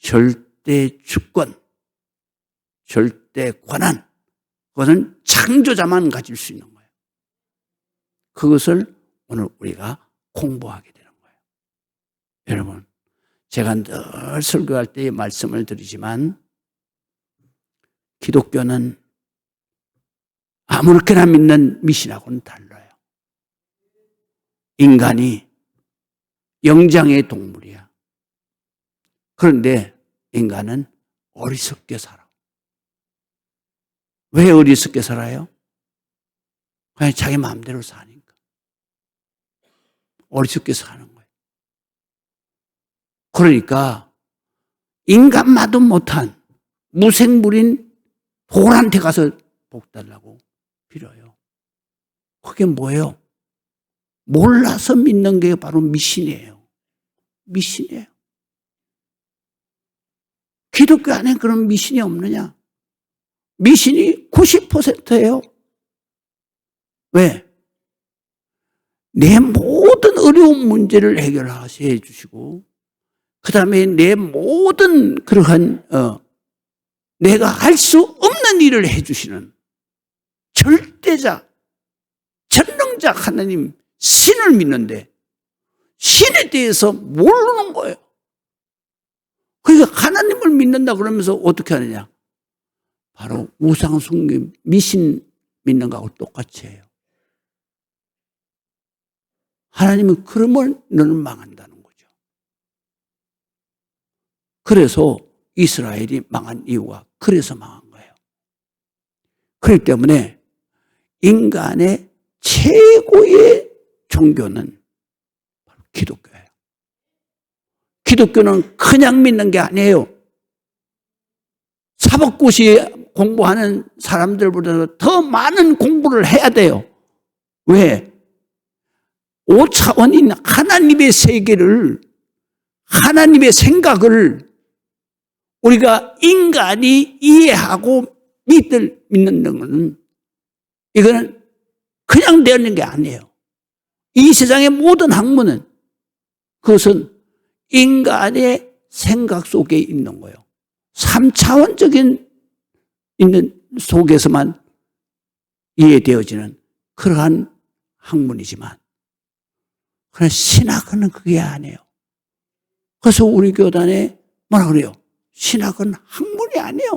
절대 주권, 절대 권한, 그것은 창조자만 가질 수 있는 거예요. 그것을 오늘 우리가 공부하게 되는 거예요. 여러분, 제가 늘 설교할 때 말씀을 드리지만 기독교는 아무렇게나 믿는 미신하고는 달라요. 인간이 영장의 동물이야. 그런데 인간은 어리석게 살아. 왜 어리석게 살아요? 그냥 자기 마음대로 사니까. 어리석게 사는 거예요. 그러니까 인간마도 못한 무생물인 돌한테 가서 복 달라고 빌어요. 그게 뭐예요? 몰라서 믿는 게 바로 미신이에요. 미신이에요. 기독교 안에 그런 미신이 없느냐? 미신이 90%예요. 왜? 내 모든 어려운 문제를 해결해 주시고, 그 다음에 내 모든 그러한 내가 할 수 없는 일을 해 주시는 절대자, 전능자 하나님, 신을 믿는데 신에 대해서 모르는 거예요. 그러니까 하나님을 믿는다 그러면서 어떻게 하느냐? 바로 우상 숭배, 미신 믿는 거하고 똑같이 해요. 하나님은 그러면 너는 망한다는 거죠. 그래서 이스라엘이 망한 이유가 그래서 망한 거예요. 그렇기 때문에 인간의 최고의 종교는 바로 기독교예요. 기독교는 그냥 믿는 게 아니에요. 사법고시 공부하는 사람들보다 더 많은 공부를 해야 돼요. 왜? 5차원인 하나님의 세계를, 하나님의 생각을 우리가 인간이 이해하고 믿는 것은 이거는 그냥 되는 게 아니에요. 이 세상의 모든 학문은 그것은 인간의 생각 속에 있는 거예요. 3차원적인 있는 속에서만 이해되어지는 그러한 학문이지만, 그러나 신학은 그게 아니에요. 그래서 우리 교단에 뭐라 그래요? 신학은 학문이 아니에요.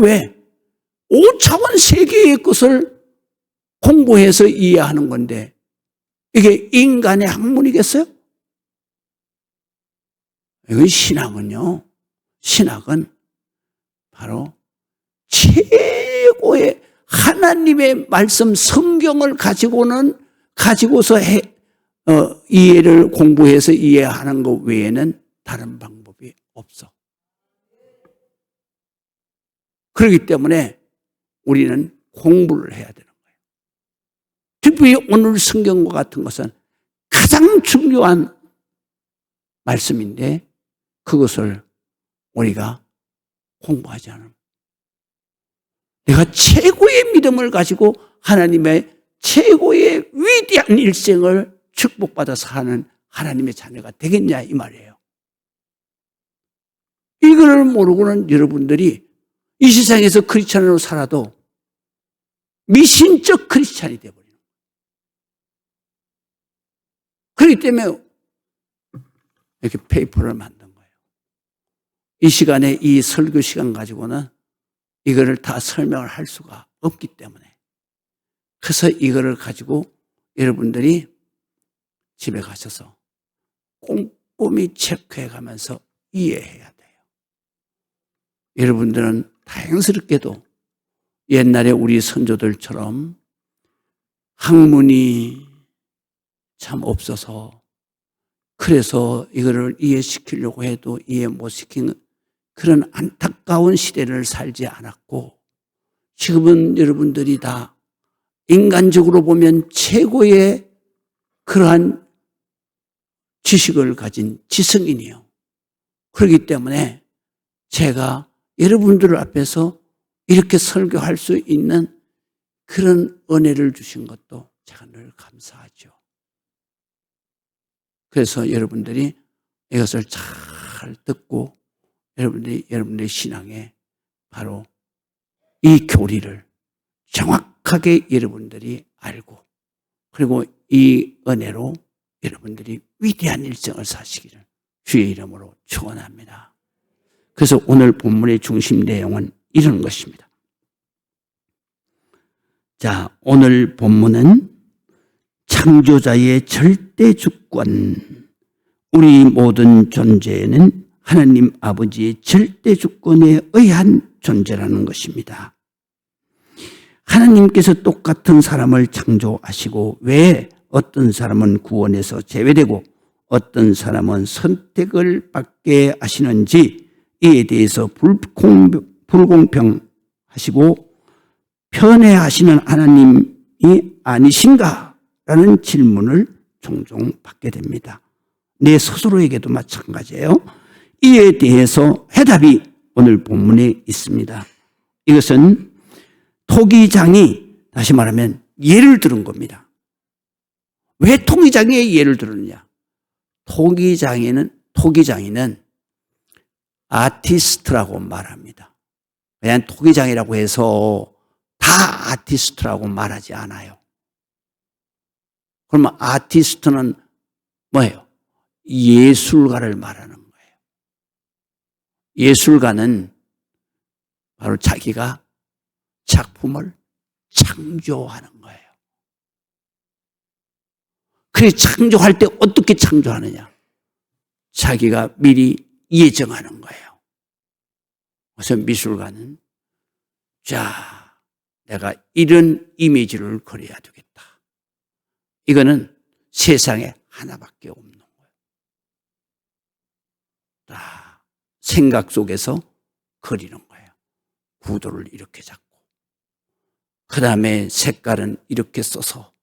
왜? 5차원 세계의 것을 공부해서 이해하는 건데 이게 인간의 학문이겠어요? 이건 신학은요. 신학은 바로 최고의 하나님의 말씀 성경을 가지고서 이해를 공부해서 이해하는 것 외에는 다른 방법이 없어. 그렇기 때문에 우리는 공부를 해야 되는 거예요. 특별히 오늘 성경과 같은 것은 가장 중요한 말씀인데 그것을 우리가 공부하지 않으면, 내가 최고의 믿음을 가지고 하나님의 최고의 위대한 일생을 축복받아서 사는 하나님의 자녀가 되겠냐 이 말이에요. 이걸 모르고는 여러분들이 이 세상에서 크리스찬으로 살아도 미신적 크리스찬이 되어버려요. 그렇기 때문에 이렇게 페이퍼를 만든 거예요. 이 시간에 이 설교 시간 가지고는 이거를 다 설명을 할 수가 없기 때문에, 그래서 이거를 가지고 여러분들이 집에 가셔서 꼼꼼히 체크해 가면서 이해해야 돼요. 여러분들은 다행스럽게도 옛날에 우리 선조들처럼 학문이 참 없어서 그래서 이거를 이해시키려고 해도 이해 못 시키는 그런 안타까운 시대를 살지 않았고, 지금은 여러분들이 다 인간적으로 보면 최고의 그러한 지식을 가진 지성인이에요. 그렇기 때문에 제가 여러분들 앞에서 이렇게 설교할 수 있는 그런 은혜를 주신 것도 제가 늘 감사하죠. 그래서 여러분들이 이것을 잘 듣고 여러분들의 신앙에 바로 이 교리를 정확하게 여러분들이 알고, 그리고 이 은혜로 여러분들이 위대한 일생을 사시기를 주의 이름으로 축원합니다. 그래서 오늘 본문의 중심 내용은 이런 것입니다. 자, 오늘 본문은 창조자의 절대 주권, 우리 모든 존재는 하나님 아버지의 절대 주권에 의한 존재라는 것입니다. 하나님께서 똑같은 사람을 창조하시고 왜 어떤 사람은 구원에서 제외되고 어떤 사람은 선택을 받게 하시는지, 이에 대해서 불공평하시고 편애하시는 하나님이 아니신가? 라는 질문을 종종 받게 됩니다. 내 스스로에게도 마찬가지예요. 이에 대해서 해답이 오늘 본문에 있습니다. 이것은 토기장이, 다시 말하면 예를 들은 겁니다. 왜 토기장의 예를 들었느냐? 토기장이는 아티스트라고 말합니다. 그냥 토기장이라고 해서 다 아티스트라고 말하지 않아요. 그러면 아티스트는 뭐예요? 예술가를 말하는 거예요. 예술가는 바로 자기가 작품을 창조하는 거예요. 그래, 창조할 때 어떻게 창조하느냐? 자기가 미리 예정하는 거예요. 그래서 미술가는, 자, 내가 이런 이미지를 그려야 되겠다. 이거는 세상에 하나밖에 없는 거예요. 다 생각 속에서 그리는 거예요. 구도를 이렇게 잡고, 그 다음에 색깔은 이렇게 써서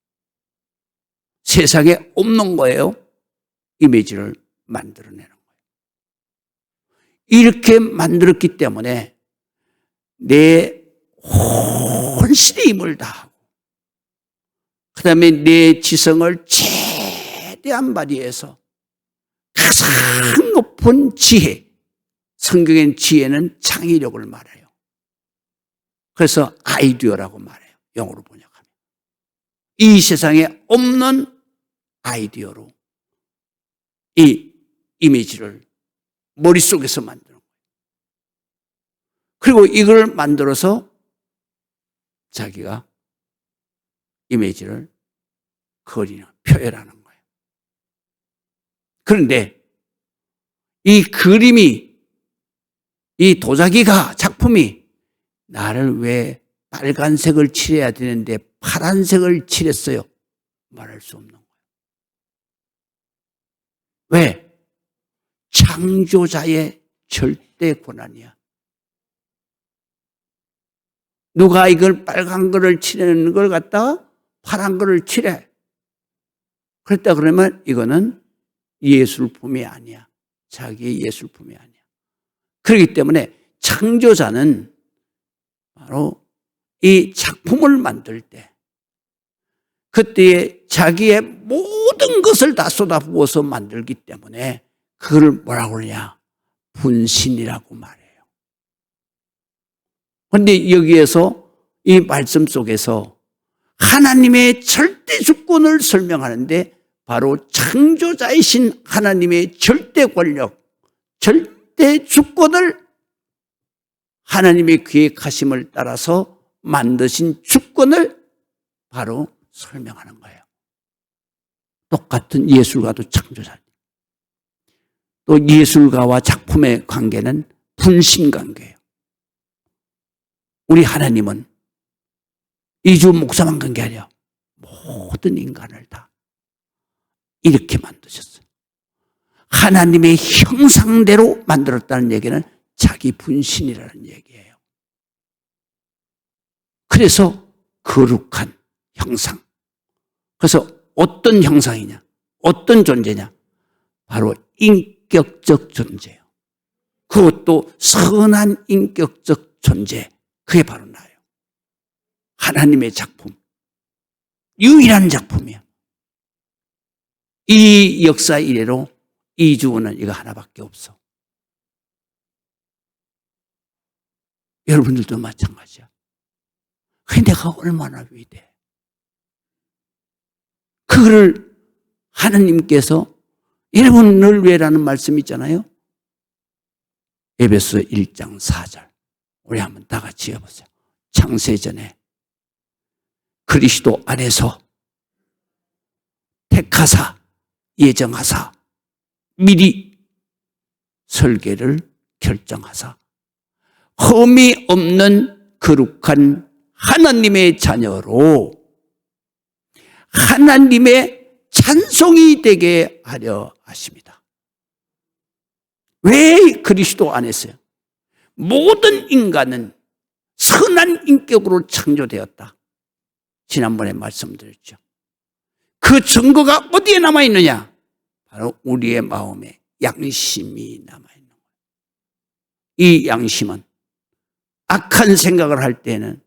세상에 없는 거예요. 이미지를 만들어내는 거예요. 이렇게 만들었기 때문에 내 혼신의 힘을 다하고, 그 다음에 내 지성을 최대한 발휘해서 가장 높은 지혜, 성경엔 지혜는 창의력을 말해요. 그래서 아이디어라고 말해요. 영어로 번역하면. 이 세상에 없는 아이디어로 이 이미지를 머릿속에서 만드는 거예요. 그리고 이걸 만들어서 자기가 이미지를 그리는, 표현하는 거예요. 그런데 이 그림이, 이 도자기가, 작품이 나를 왜 빨간색을 칠해야 되는데 파란색을 칠했어요? 말할 수 없는 거예요. 왜? 창조자의 절대 권한이야. 누가 이걸 빨간 거를 칠하는 걸 갖다가 파란 거를 칠해. 그랬다 그러면 이거는 예술품이 아니야. 자기의 예술품이 아니야. 그렇기 때문에 창조자는 바로 이 작품을 만들 때 그때에 자기의 모든 것을 다 쏟아부어서 만들기 때문에 그걸 뭐라고 그러냐? 분신이라고 말해요. 그런데 여기에서 이 말씀 속에서 하나님의 절대 주권을 설명하는데 바로 창조자이신 하나님의 절대 권력, 절대 주권을, 하나님의 계획하심을 따라서 만드신 주권을 바로 설명하는 거예요. 똑같은 예술가도 창조자. 또 예술가와 작품의 관계는 분신 관계예요. 우리 하나님은 이주 목사만 간 게 아니라 모든 인간을 다 이렇게 만드셨어요. 하나님의 형상대로 만들었다는 얘기는 자기 분신이라는 얘기예요. 그래서 거룩한 형상. 그래서 어떤 형상이냐? 어떤 존재냐? 바로 인격적 존재예요. 그것도 선한 인격적 존재. 그게 바로 나예요. 하나님의 작품. 유일한 작품이야. 이 역사 이래로 이주원은 이거 하나밖에 없어. 여러분들도 마찬가지야. 그게 내가 얼마나 위대해. 그거를 하나님께서 여러분을 위해라는 말씀 있잖아요. 에베소 1장 4절. 우리 한번 다 같이 해보세요. 창세전에 그리스도 안에서 택하사 예정하사 미리 설계를 결정하사 흠이 없는 거룩한 하나님의 자녀로 하나님의 찬송이 되게 하려 하십니다. 왜 그리스도 안에서요? 모든 인간은 선한 인격으로 창조되었다. 지난번에 말씀드렸죠. 그 증거가 어디에 남아있느냐? 바로 우리의 마음에 양심이 남아있는 거예요. 이 양심은 악한 생각을 할 때는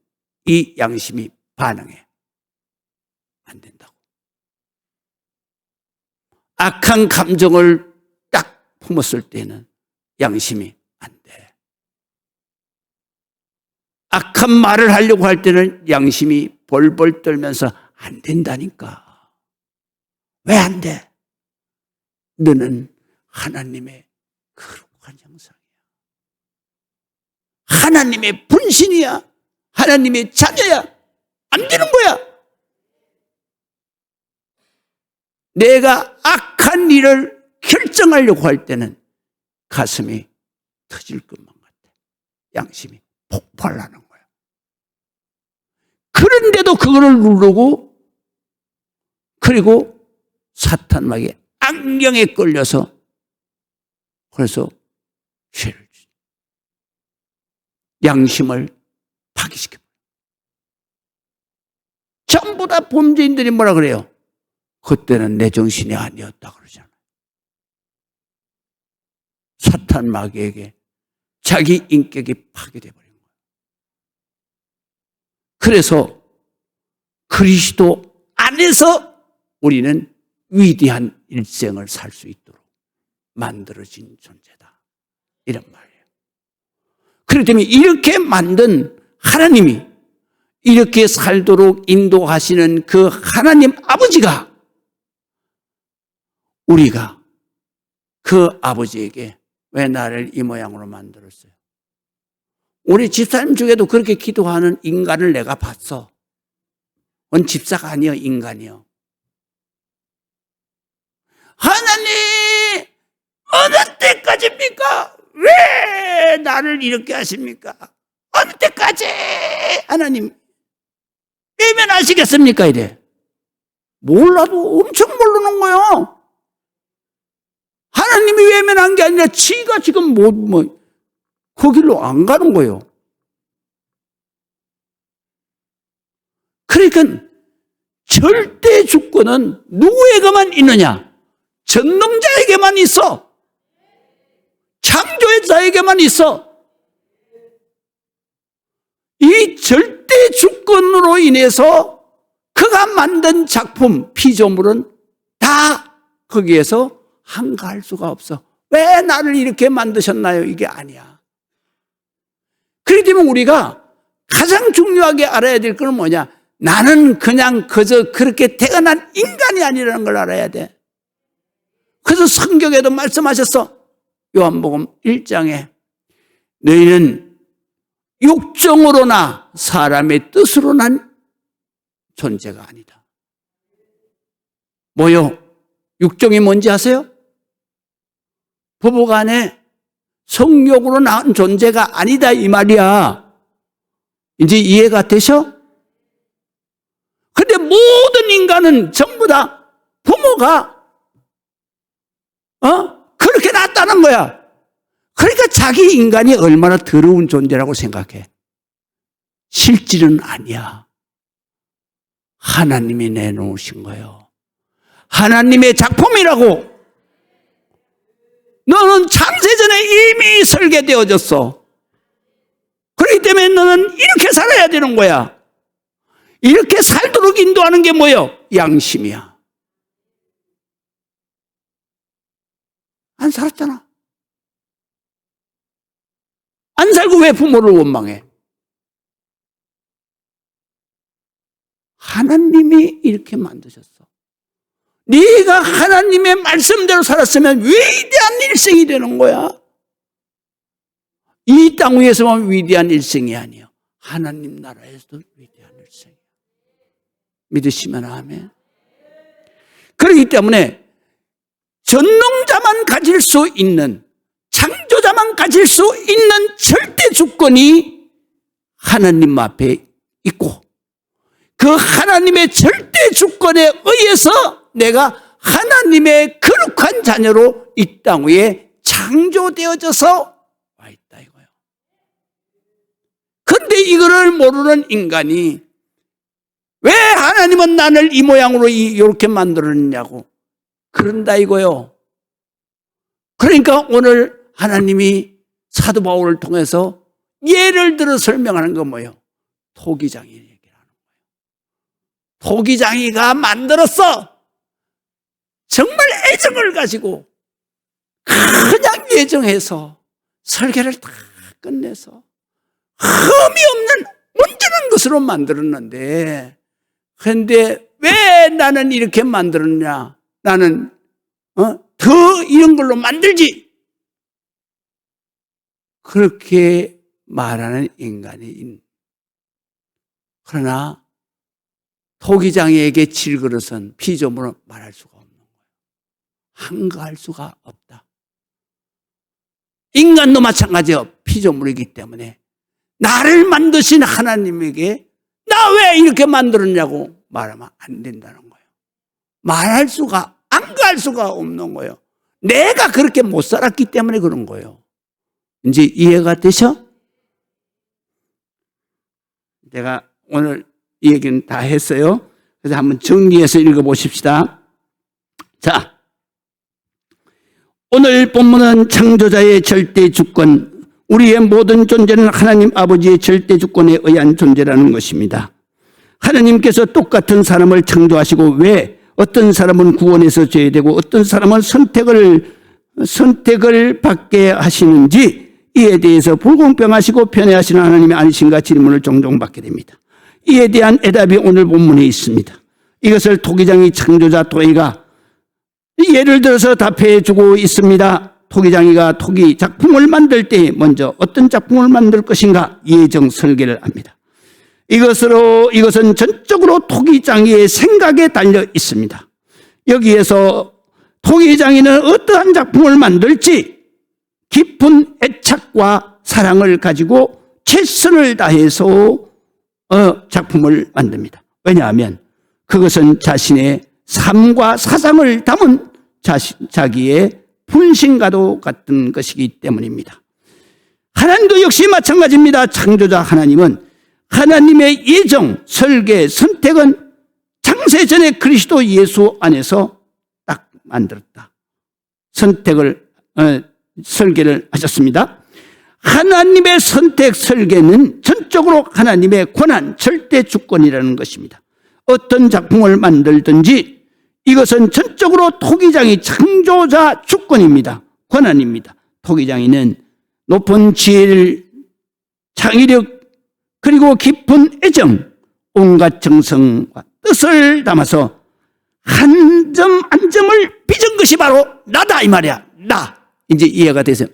이 양심이 반응해. 안 된다고. 악한 감정을 딱 품었을 때는 양심이 안 돼. 악한 말을 하려고 할 때는 양심이 벌벌 떨면서 안 된다니까. 왜 안 돼? 너는 하나님의 거룩한 형상이야. 하나님의 분신이야. 하나님의 자녀야. 안 되는 거야. 내가 악한 일을 결정하려고 할 때는 가슴이 터질 것만 같아. 양심이 폭발하는 거야. 그런데도 그거를 누르고 그리고 사탄에게 악령에 끌려서 그래서 죄를 주죠. 양심을 파괴시켜버려요. 전부 다 범죄인들이 뭐라 그래요? 그때는 내 정신이 아니었다 그러잖아요. 사탄 마귀에게 자기 인격이 파괴돼 버린 거예요. 그래서 그리스도 안에서 우리는 위대한 일생을 살 수 있도록 만들어진 존재다. 이런 말이에요. 그렇기 때문에 이렇게 만든 하나님이 이렇게 살도록 인도하시는 그 하나님 아버지가 우리가 그 아버지에게 왜 나를 이 모양으로 만들었어요? 우리 집사님 중에도 그렇게 기도하는 인간을 내가 봤어. 원 집사가 아니여, 인간이요. 하나님, 어느 때까지입니까? 왜 나를 이렇게 하십니까? 어느 때까지? 하나님, 외면하시겠습니까? 이래. 몰라도 엄청 모르는 거예요. 하나님이 외면한 게 아니라 지가 지금 그 길로 안 가는 거예요. 그러니까 절대 주권은 누구에게만 있느냐? 전능자에게만 있어. 창조자에게만 있어. 이 절대 주권으로 인해서 그가 만든 작품, 피조물은 다 거기에서 한가할 수가 없어. 왜 나를 이렇게 만드셨나요? 이게 아니야. 그렇기 때문에 우리가 가장 중요하게 알아야 될 건 뭐냐? 나는 그냥 그저 그렇게 태어난 인간이 아니라는 걸 알아야 돼. 그래서 성경에도 말씀하셨어. 요한복음 1장에 너희는 육정으로나 사람의 뜻으로 난 존재가 아니다. 뭐요? 육정이 뭔지 아세요? 부부간에 성욕으로 낳은 존재가 아니다 이 말이야. 이제 이해가 되셔? 근데 모든 인간은 전부 다 부모가 그렇게 낳았다는 거야. 그러니까 자기 인간이 얼마나 더러운 존재라고 생각해. 실질은 아니야. 하나님이 내놓으신 거예요. 하나님의 작품이라고. 너는 창세전에 이미 설계되어졌어. 그렇기 때문에 너는 이렇게 살아야 되는 거야. 이렇게 살도록 인도하는 게 뭐예요? 양심이야. 안 살았잖아. 안 살고 왜 부모를 원망해? 하나님이 이렇게 만드셨어. 네가 하나님의 말씀대로 살았으면 위대한 일생이 되는 거야. 이 땅 위에서만 위대한 일생이 아니에요. 하나님 나라에서도 위대한 일생이에요. 믿으시면 아멘. 그렇기 때문에 전능자만 가질 수 있는, 창조자만 가질 수 있는 절대 주권이 하나님 앞에 있고, 그 하나님의 절대 주권에 의해서 내가 하나님의 거룩한 자녀로 이 땅 위에 창조되어져서 와 있다 이거예요. 그런데 이거를 모르는 인간이 왜 하나님은 나를 이 모양으로 이렇게 만들었냐고 그런다 이거요. 그러니까 오늘 하나님이 사도 바울을 통해서 예를 들어 설명하는 건 뭐예요? 토기장이 얘기를 하는 거예요. 토기장이가 만들었어. 정말 애정을 가지고 그냥 예정해서 설계를 다 끝내서 흠이 없는 온전한 것으로 만들었는데, 그런데 왜 나는 이렇게 만들었냐? 나는 더 이런 걸로 만들지. 그렇게 말하는 인간이. 그러나 토기장이에게 질그릇은 피조물은 말할 수가 없는 거예요. 한가할 수가 없다. 인간도 마찬가지예요. 피조물이기 때문에 나를 만드신 하나님에게 나 왜 이렇게 만들었냐고 말하면 안 된다는 거예요. 말할 수가, 안가할 수가 없는 거예요. 내가 그렇게 못 살았기 때문에 그런 거예요. 이제 이해가 되셔? 내가 오늘 이 얘기는 다 했어요. 그래서 한번 정리해서 읽어보십시다. 자, 오늘 본문은 창조자의 절대 주권, 우리의 모든 존재는 하나님 아버지의 절대 주권에 의한 존재라는 것입니다. 하나님께서 똑같은 사람을 창조하시고 왜 어떤 사람은 구원에서 제외되고 어떤 사람은 선택을 받게 하시는지 이에 대해서 불공평하시고 편애하시는 하나님이 아니신가 질문을 종종 받게 됩니다. 이에 대한 해답이 오늘 본문에 있습니다. 이것을 토기장이 창조자 토이가 예를 들어서 답해 주고 있습니다. 토기장이가 토기 작품을 만들 때 먼저 어떤 작품을 만들 것인가 예정 설계를 합니다. 이것은 전적으로 토기장이의 생각에 달려 있습니다. 여기에서 토기장이는 어떠한 작품을 만들지 깊은 애착과 사랑을 가지고 최선을 다해서 작품을 만듭니다. 왜냐하면 그것은 자신의 삶과 사상을 담은 자기의 분신과도 같은 것이기 때문입니다. 하나님도 역시 마찬가지입니다. 창조자 하나님은 하나님의 예정, 설계, 선택은 창세전에 그리스도 예수 안에서 딱 만들었다. 설계를 하셨습니다. 하나님의 선택, 설계는 전적으로 하나님의 권한, 절대 주권이라는 것입니다. 어떤 작품을 만들든지 이것은 전적으로 토기장이 창조자 주권입니다. 권한입니다. 토기장이는 높은 지혜를, 창의력, 그리고 깊은 애정, 온갖 정성과 뜻을 담아서 한 점 한 점을 빚은 것이 바로 나다 이 말이야. 나. 이제 이해가 되세요?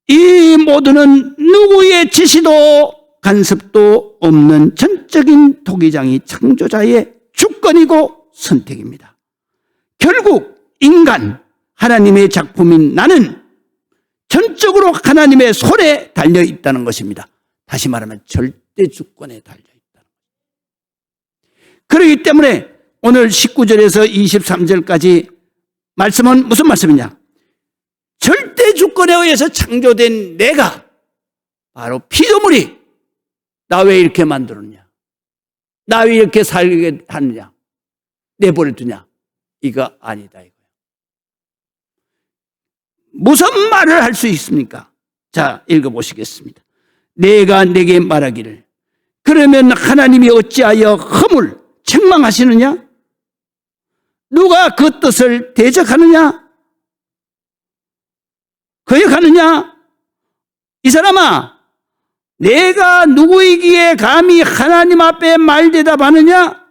이 모두는 누구의 지시도 간섭도 없는 전적인 토기장이 창조자의 주권이고 선택입니다. 결국 인간, 하나님의 작품인 나는 전적으로 하나님의 손에 달려 있다는 것입니다. 다시 말하면 절대 주권에 달려 있다는 것입니다. 그렇기 때문에 오늘 19절에서 23절까지 말씀은 무슨 말씀이냐? 절대 주권에 의해서 창조된 내가 바로 피조물이 나 왜 이렇게 만들었냐? 나 왜 이렇게 살게 하느냐? 내버려두냐? 이거 아니다 이거예요. 무슨 말을 할 수 있습니까? 자, 읽어보시겠습니다. 내가 내게 말하기를 그러면 하나님이 어찌하여 흠을 책망하시느냐? 누가 그 뜻을 대적하느냐? 거역하느냐? 이 사람아, 내가 누구이기에 감히 하나님 앞에 말대답하느냐?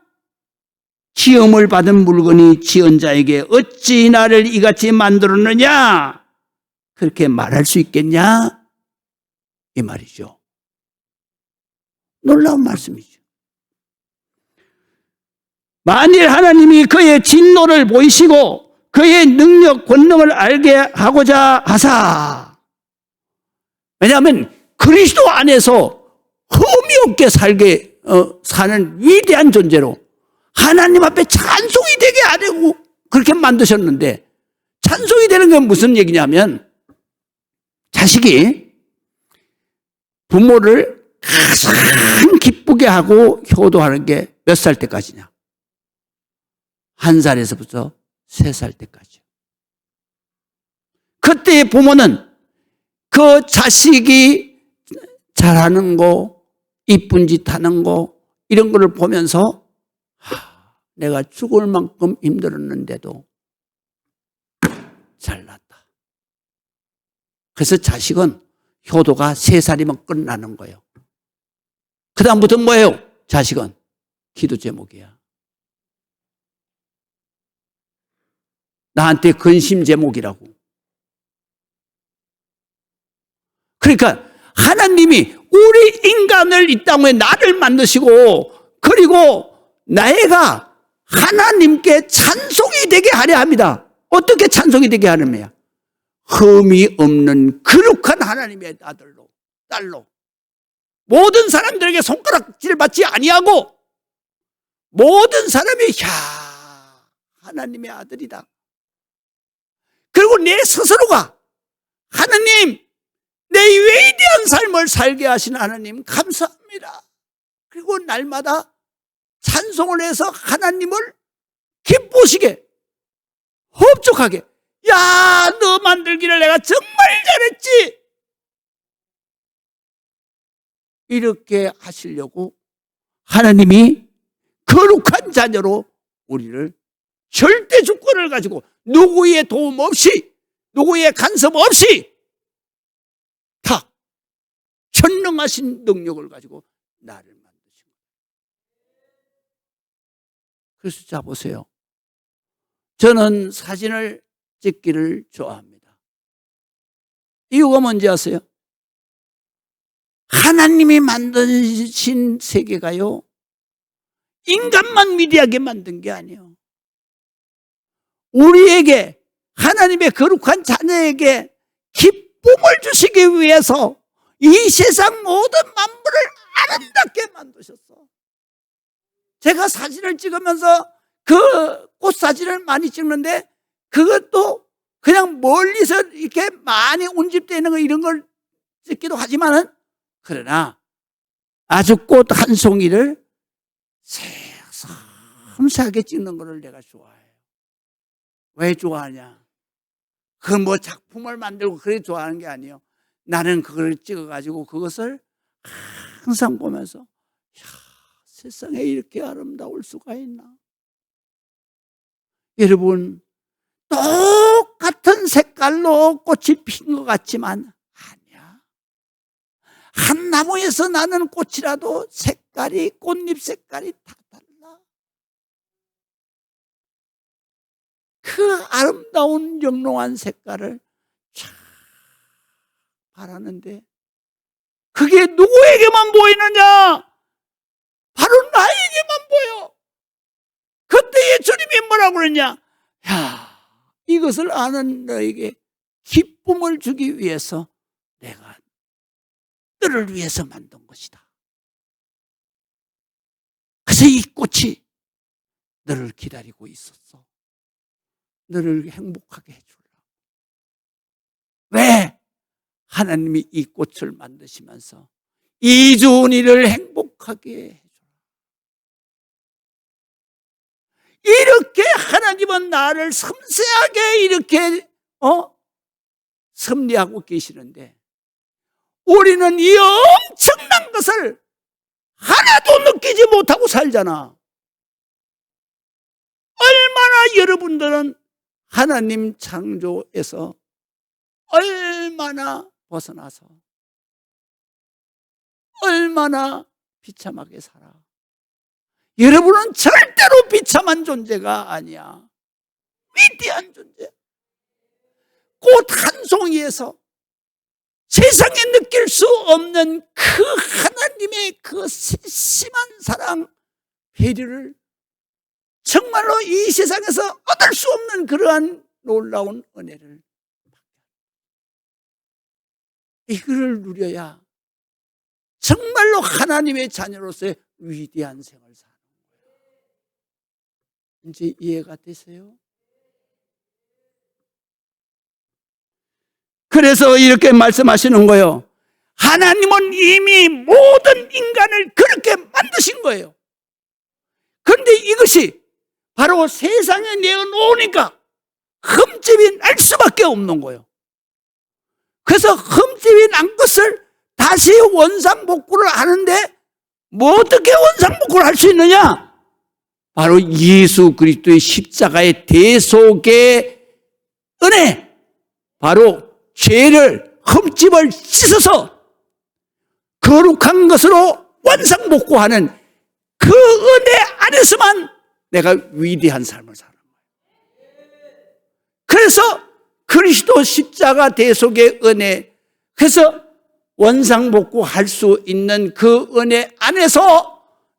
지음을 받은 물건이 지은 자에게 어찌 나를 이같이 만들었느냐? 그렇게 말할 수 있겠냐? 이 말이죠. 놀라운 말씀이죠. 만일 하나님이 그의 진노를 보이시고 그의 능력, 권능을 알게 하고자 하사, 왜냐하면 그리스도 안에서 흠이 없게 사는 위대한 존재로 하나님 앞에 찬송이 되게 하려고 그렇게 만드셨는데, 찬송이 되는 건 무슨 얘기냐면, 자식이 부모를 가장 기쁘게 하고 효도하는 게 몇 살 때까지냐? 1살에서부터 3살 때까지. 그때의 부모는 그 자식이 잘하는 거, 이쁜 짓 하는 거, 이런 거를 보면서 내가 죽을 만큼 힘들었는데도 잘났다. 그래서 자식은 효도가 3살이면 끝나는 거예요. 그 다음부터 뭐예요? 자식은 기도 제목이야. 나한테 근심 제목이라고. 그러니까 하나님이 우리 인간을 이 땅에 나를 만드시고, 그리고 내가 하나님께 찬송이 되게 하려 합니다. 어떻게 찬송이 되게 하느냐? 흠이 없는 거룩한 하나님의 아들로, 딸로, 모든 사람들에게 손가락질 받지 아니하고 모든 사람이 하나님의 아들이다. 그리고 내 스스로가 하나님, 내 위대한 삶을 살게 하신 하나님 감사합니다. 그리고 날마다 찬송을 해서 하나님을 기쁘시게, 흡족하게, 야, 너 만들기를 내가 정말 잘했지, 이렇게 하시려고 하나님이 거룩한 자녀로 우리를 절대 주권을 가지고 누구의 도움 없이, 누구의 간섭 없이 다 전능하신 능력을 가지고 나를 만드신 거예요. 그래서 자 보세요. 저는 사진을 찍기를 좋아합니다. 이유가 뭔지 아세요? 하나님이 만드신 세계가요, 인간만 미리하게 만든 게 아니에요. 우리에게, 하나님의 거룩한 자녀에게 기쁨을 주시기 위해서 이 세상 모든 만물을 아름답게 만드셨어. 제가 사진을 찍으면서 그 꽃 사진을 많이 찍는데, 그것도 그냥 멀리서 이렇게 많이 운집되어 있는 거, 이런 걸 찍기도 하지만은, 그러나 아주 꽃 한 송이를 섬세하게 찍는 것을 내가 좋아해요. 왜 좋아하냐? 그 뭐 작품을 만들고 그래 좋아하는 게 아니에요. 나는 그걸 찍어가지고 그것을 항상 보면서, 야, 세상에 이렇게 아름다울 수가 있나? 여러분, 똑같은 색깔로 꽃이 핀 것 같지만 아니야. 한 나무에서 나는 꽃이라도 색깔이, 꽃잎 색깔이 다 달라. 그 아름다운 영롱한 색깔을 쫙 바라는데, 그게 누구에게만 보이느냐? 바로 나에게만 보여. 그때에 주님이 뭐라고 그러냐? 야, 이것을 아는 너에게 기쁨을 주기 위해서 내가 너를 위해서 만든 것이다. 그래서 이 꽃이 너를 기다리고 있었어. 너를 행복하게 해주려고. 왜? 하나님이 이 꽃을 만드시면서 이주은이를 행복하게 해주라. 이렇게 하나님은 나를 섬세하게 이렇게 섭리하고 계시는데, 우리는 이 엄청난 것을 하나도 느끼지 못하고 살잖아. 얼마나 여러분들은 하나님 창조에서 얼마나 벗어나서 얼마나 비참하게 살아. 여러분은 절대로 비참한 존재가 아니야. 위대한 존재. 꽃 한 송이에서 세상에 느낄 수 없는 그 하나님의 그 세심한 사랑, 배려를 정말로 이 세상에서 얻을 수 없는 그러한 놀라운 은혜를, 이거를 누려야 정말로 하나님의 자녀로서의 위대한 생을 사는 거예요. 이제 이해가 되세요? 그래서 이렇게 말씀하시는 거예요. 하나님은 이미 모든 인간을 그렇게 만드신 거예요. 그런데 이것이 바로 세상에 내어놓으니까 흠집이 날 수밖에 없는 거예요. 그래서 흠집이 난 것을 다시 원상복구를 하는데 뭐 어떻게 원상복구를 할 수 있느냐? 바로 예수 그리스도의 십자가의 대속의 은혜, 바로 죄를, 흠집을 씻어서 거룩한 것으로 원상복구하는 그 은혜 안에서만 내가 위대한 삶을 사는 거예요. 그래서 그리스도 십자가 대속의 은혜, 그래서 원상복구할 수 있는 그 은혜 안에서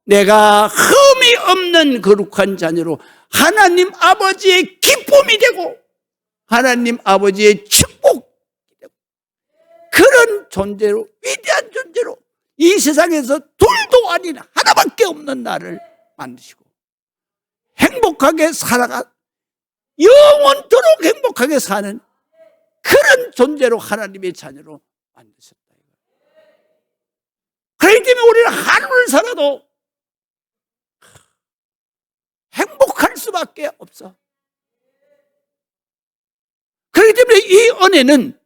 내가 흠이 없는 거룩한 자녀로 하나님 아버지의 기쁨이 되고 하나님 아버지의 축복이 되고 그런 존재로, 위대한 존재로 이 세상에서 둘도 아닌 하나밖에 없는 나를 만드시고 행복하게 살아가 영원토록 행복하게 사는 그런 존재로 하나님의 자녀로 만드셨다. 그렇기 때문에 우리는 하루를 살아도 행복할 수밖에 없어. 그렇기 때문에 이 은혜는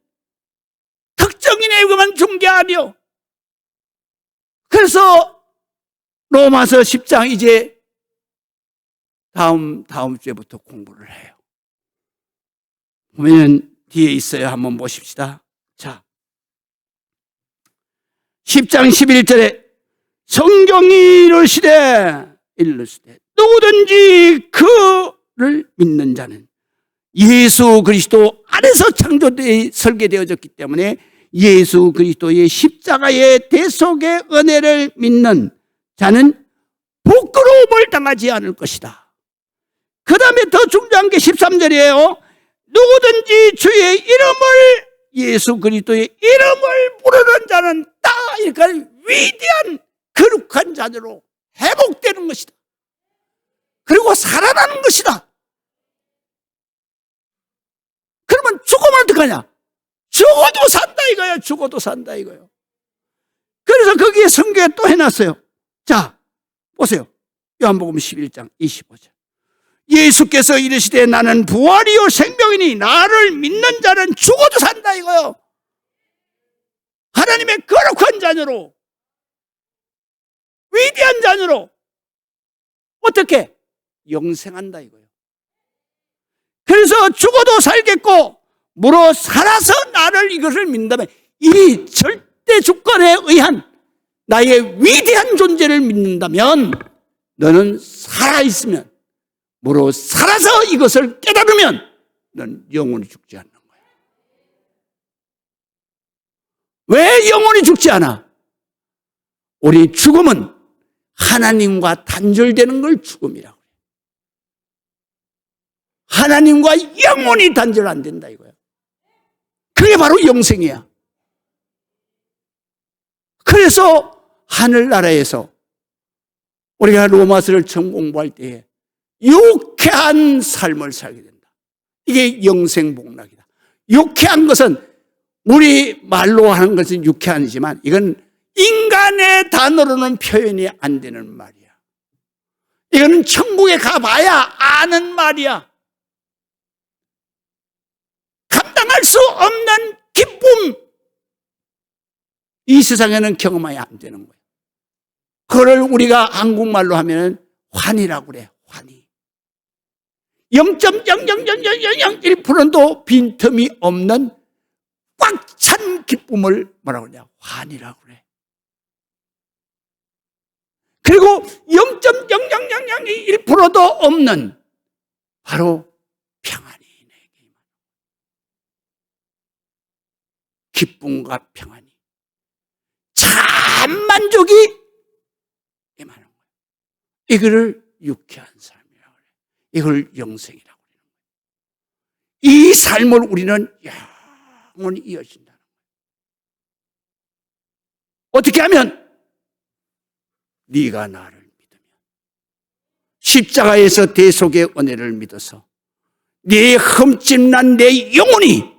특정인에게만 준 게 아니요. 그래서 로마서 10장 이제 다음 주에부터 공부를 해요. 보면 뒤에 있어요. 한번 보십시다. 자, 10장 11절에 성경이 이르시되 누구든지 그를 믿는 자는 예수 그리스도 안에서 설계되어졌기 때문에 예수 그리스도의 십자가의 대속의 은혜를 믿는 자는 부끄러움을 당하지 않을 것이다. 그 다음에 더 중요한 게 13절이에요. 누구든지 주의 이름을, 예수 그리스도의 이름을 부르는 자는 다 이렇게 위대한 거룩한 자녀로 회복되는 것이다. 그리고 살아나는 것이다. 그러면 죽으면 어떡하냐? 죽어도 산다 이거예요. 죽어도 산다 이거예요. 그래서 거기에 성경에 또 해놨어요. 자, 보세요. 요한복음 11장 25절. 예수께서 이르시되 나는 부활이요 생명이니 나를 믿는 자는 죽어도 산다 이거요. 하나님의 거룩한 자녀로, 위대한 자녀로 어떻게? 영생한다 이거예요. 그래서 죽어도 살겠고 무로 살아서 나를 이것을 믿는다면 이 절대 주권에 의한 나의 위대한 존재를 믿는다면 너는 살아있으면 무로 살아서 이것을 깨달으면 너는 영원히 죽지 않는 거야. 왜 영원히 죽지 않아? 우리 죽음은 하나님과 단절되는 걸 죽음이라고 해요. 하나님과 영원히 단절 안 된다 이거야. 그게 바로 영생이야. 그래서 하늘나라에서 우리가 로마서를 처음 공부할 때에 유쾌한 삶을 살게 된다. 이게 영생복락이다. 유쾌한 것은 우리 말로 하는 것은 유쾌하지만 이건 인간의 단어로는 표현이 안 되는 말이야. 이거는 천국에 가봐야 아는 말이야. 감당할 수 없는 기쁨, 이 세상에는 경험하면 안 되는 거예요. 그걸 우리가 한국말로 하면 환희라고 그래. 환희. 0.00001%도 빈틈이 없는 꽉 찬 기쁨을 뭐라고 그러냐? 환희라고 그래. 그리고 0.0001%도 없는 바로 평안이 내게 임하는, 기쁨과 평안이, 참 만족이 임하는 거예요. 이거를 유쾌한 삶이라고 그래요. 이걸 영생이라고 그래요. 이 삶을 우리는 영원히 이어진다는 거예요. 어떻게 하면? 네가 나를 믿으면, 십자가에서 대속의 은혜를 믿어서 네 흠집난 내 영혼이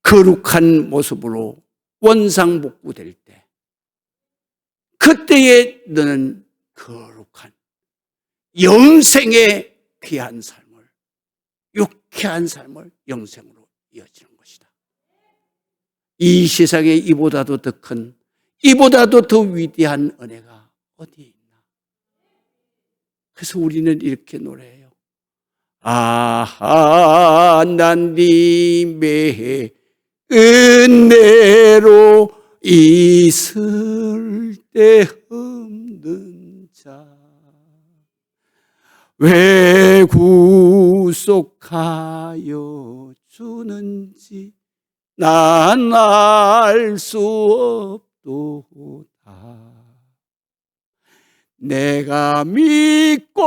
거룩한 모습으로 원상복구될 때, 그때에 너는 거룩한 영생의 귀한 삶을, 유쾌한 삶을 영생으로 이어지는 것이다. 이 세상에 이보다도 더 큰, 이보다도 더 위대한 은혜가 어디에 있나? 그래서 우리는 이렇게 노래해요. 아하, 난 님의 은혜로 있을 때 없는 자, 왜 구속하여 주는지 난 알 수 없도다. 내가 믿고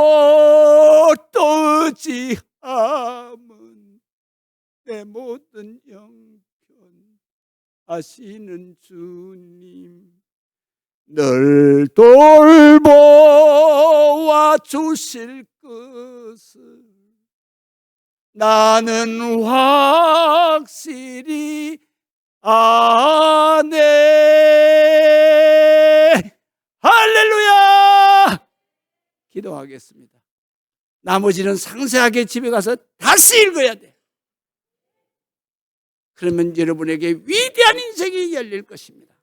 또 의지함은 내 모든 형편 아시는 주님, 늘 돌보아 주실 것을 나는 확실히 아네. 할렐루야! 기도하겠습니다. 나머지는 상세하게 집에 가서 다시 읽어야 돼. 그러면 여러분에게 위대한 인생이 열릴 것입니다.